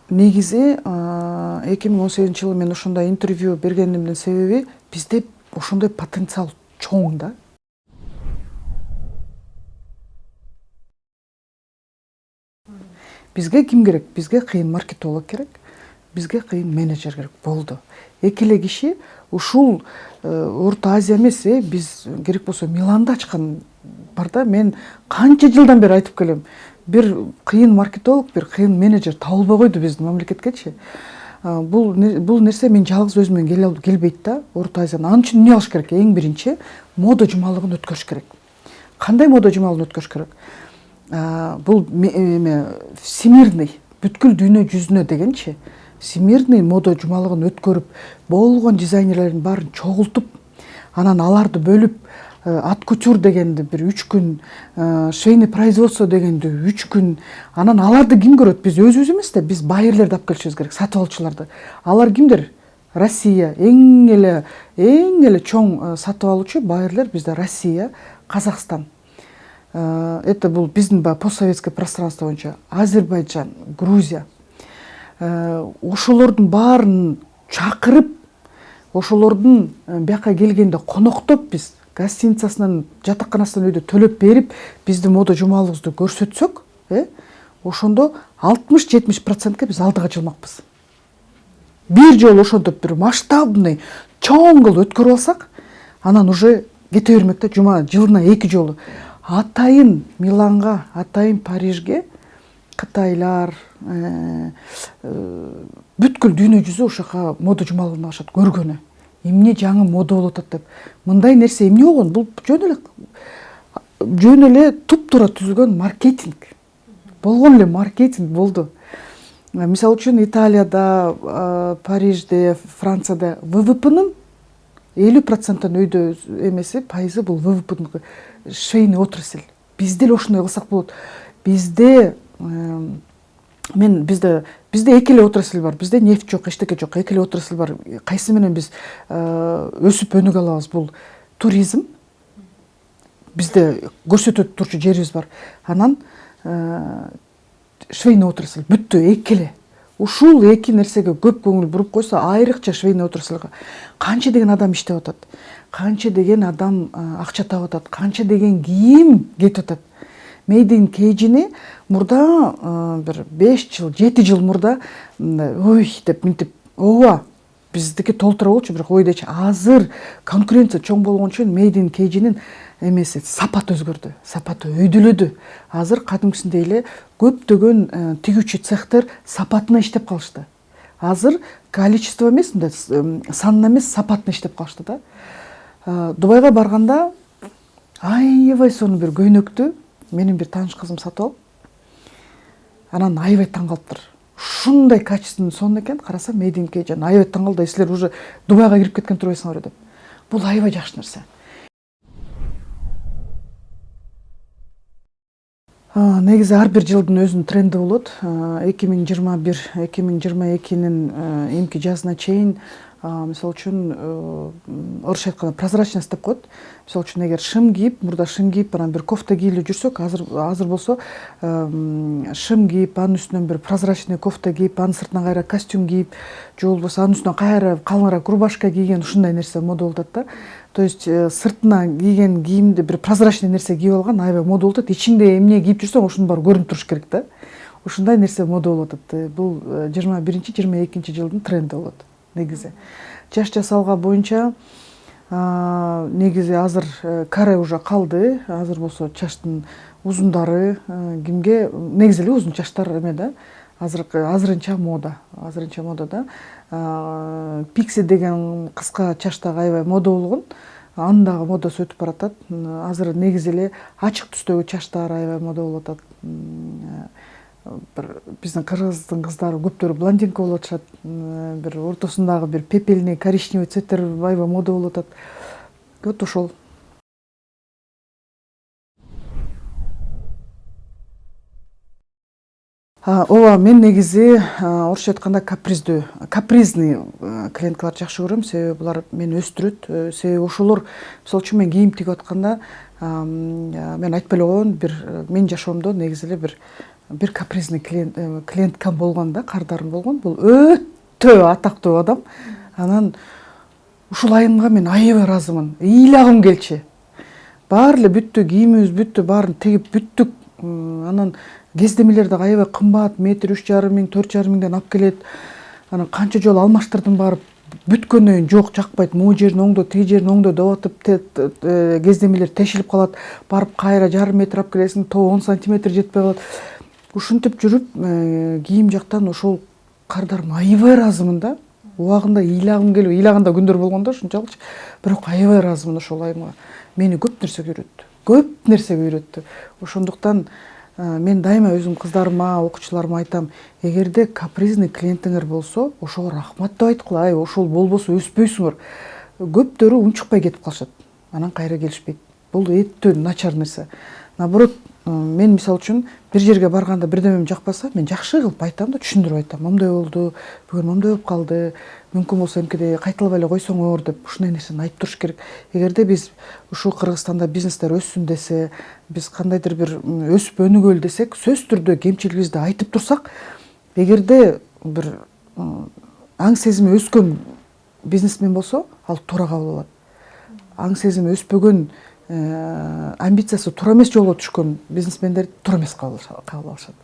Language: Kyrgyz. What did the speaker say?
негизи 2018 жылы мен ошондой интервью бергенимдин себеби бизде ошондой потенциал чоң да. Бизге ким керек? Бизге кыйын маркетолог керек, бизге кыйын менеджер керек. Болду. Эки эле киши ушул Орто Азия эмес, биз керек болсо Миланда ачкан бар да. Мен канча жылдан бери айтып келем. Бир кыйын маркетолог, бир кыйын менеджер табылбай койду биздин мамлекеткечи. Бул нерсе мен жалгыз өзүмөн келбейт да. Орто Азияны. Анын үчүн эмне кылыш керек? Эң биринчи мода жумалыгын өткөрүш керек. Кандай мода жумалын өткөрүш керек? Бул всемирный, бүткүл дүйнө жүзүнө дегенчи, всемирный мода жумалыгын өткөрүп, болгон дизайнерлердин баарын чогултуп, анан аларды бөлүп, ат кутюр дегенди бир 3 күн, швейный производство дегенди 3 күн, анан аларды ким көрөт? Биз өзүбүз эмес да, биз байерлерди алып келишибиз керек, сатып алуучуларды. Алар кимдер? Россия, эң эле чоң сатып алуучу байерлер бизде Россия, Казакстан. Это бул биздин постсоветский пространство боюнча Азербайджан, Грузия. Ошолордун баарын чакырып, ошолордун бияка келгенде коноктоп, биз гостиницасынан, жатаканасынан өйдө төлөп берип, биздин мода жумалыбызды көрсөтсөк, ошондо 60-70%ке биз алдыга жылмакпыз. Бир жолу ошентип бир масштабный, чоң кылып өткөрүп алсак, анан уже кете бермек да, жылына 2 жолу. Атайын Миланга, атайын Парижге кытайлар, бүткүл дүйнө жүзү ошока мода жумалыгын алышат, көргөнү. Эмне жаңы мода болуп атат деп. Мындай нерсе эмне болгон? Бул жөн эле туп-туура түзүлгөн маркетинг. Болгон эле маркетинг болду. Мисалы үчүн Италияда, Парижде, Францияда ВВПнын 50% өйдө эмеси, пайызы бул ВВПнын швейный отрасль. Бизде эле ошондой кылсак болот. Бизде эки эле отрасль бар. Бизде нефть жок, эчтеке жок. Эки эле отрасль бар. Кайсы менен биз өсүп өнүгө алабыз? Бул туризм. Бизде көрсөтө турчу жерибиз бар. Анан швейный отрасль бүттү, эки эле. Ушул эки нерсеге көп көңүл буруп койсо, айрыкча швейный отрасльга канча деген адам иштеп атат, канча деген адам акча таап атат, канча деген кийим кетип атат. Made in KG'ни мурда бир 5 жыл, 7 жыл мурда ой деп минтип, ооба, биздики толтура болчу, бирок ойдочу азыр конкуренция чоң болгон үчүн Made in KG'нин эмеси сапаты өзгөрдү, сапаты өйдөлөдү. Азыр кадимкисиндей эле көптөгөн тигүүчү цехтер сапатына иштеп калышты. Азыр количество эмес, санына эмес, сапатына иштеп калышты да. Дубайга барганда аябай сонун бир көйнөктү менин бир тааныш кызым сатып алып, анан аябай таң калыптыр. Ушундай качественный сонун экен, карасам Made in KG. Аябай таң калды, силер уже Дубайга кирип кеткен турбайсыңар деп. Бул аябай жакшы нерсе. Негизи ар бир жылдын өзүнүн тренди болот. 2021-2022-нин эмки жазына чейин, мисалы үчүн, орусча айтканда прозрачность деп коет. Мисалы үчүн, эгер шым кийип, мурда шым кийип, анан бир кофта кийилип жүрсөк, азыр болсо шым кийип, анын үстүнөн бир прозрачный кофта кийип, анын сыртынан кайра костюм кийип, же болбосо анын үстүнөн кайра калыңыраак рубашка кийген, ушундай нерсе мода болуп атат да. То есть сыртына кийген кийимди бир прозрачный нерсе кийип алган аябай мода болуп атат. Ичиңде эмне кийип жүрсөң, ошонун баары көрүнүп туруш керек да. Ушундай нерсе мода болуп атат. Бул 21-22 жылдын тренди болот негизи. Чач жасалга боюнча негизи азыр каре уже калды. Азыр болсо чачтын узундары кимге негизи эле узун чачтар эме да. Азырынча мода да. Пикси деген кыска чач дагы аябай мода болгон. Анын дагы модасы өтүп баратат. Азыр негизи эле ачык түстөгү чачтар аябай мода болуп атат. Биздин кыргыздын кыздары көптөрү блондинка болуп атышат. Бир ортосундагы бир пепельный, коричневый цветтер аябай мода болуп атат. Вот ошол. Ооба, мен негизи орусча айтканда капризный клиенткаларды жакшы көрөм, себеби булар мени өстүрөт. Себеби ошолор, мисалы үчүн, мен кийим тигип атканда, мен айтпай эле коеюн, бир менин жашоомдо негизи эле бир бир капризный клиенткам болгон да, кардарым болгон. Бул өтө атактуу адам. Анан ушул айымга мен аябай ыраазымын. Ыйлагым келчү. Баары эле бүттү, кийимибиз бүттү, баарын тегип бүттүк. Анан кездемелер дагы аябай кымбат, метр 3,5 миң, 4,5 миңден алып келет. Анан канча жолу алмаштырдым барып, бүткөндөн кийин жок, жакпайт, могу жерин оңдо, тиги жерин оңдо деп атып кездемелер тешилип калат. Барып кайра жарым метр алып келесиң, то 10 сантиметр жетпей калат. Ушинтип жүрүп, кийим жактан ошол кардарыма аябай ыраазымын да. Убагында ыйлагым келип, ыйлаганда күндөр болгон да ушунчалыкчы. Бирок аябай ыраазымын ошол айымга. Мени көп нерсеге үйрөттү. Көп нерсеге үйрөттү. Ошондуктан мен дайыма өзүм кыздарыма, окуучуларыма айтам, эгерде капризный клиентиңер болсо, ошого рахмат деп айткыла, ошол болбосо өспөйсүңөр. Көптөрү унчукпай кетип калышат. Анан кайра келишпейт. Бул өтө начар нерсе. Наоборот, мен мисалы үчүн бир жерге барганда бирдемем жакпаса, мен жакшы кылып айтам да, түшүндүрүп айтам. Момундай болду, бүгүн момундай болуп калды. Мүмкүн болсо эмкеде кайталабай эле койсоңор деп ушундай нерсени айтып туруш керек. Эгерде биз ушул Кыргызстанда бизнестер өссүн десе, биз кандайдыр бир өсүп өнүгөлү десек, сөзсүз түрдө кемчилигибизди айтып турсак, эгерде бир аң сезими өскөн бизнесмен болсо, ал туура кабыл алат. Аң сезими өспөгөн, амбициясы туура эмес жолго түшкөн бизнесмендер туура эмес кабыл алышат.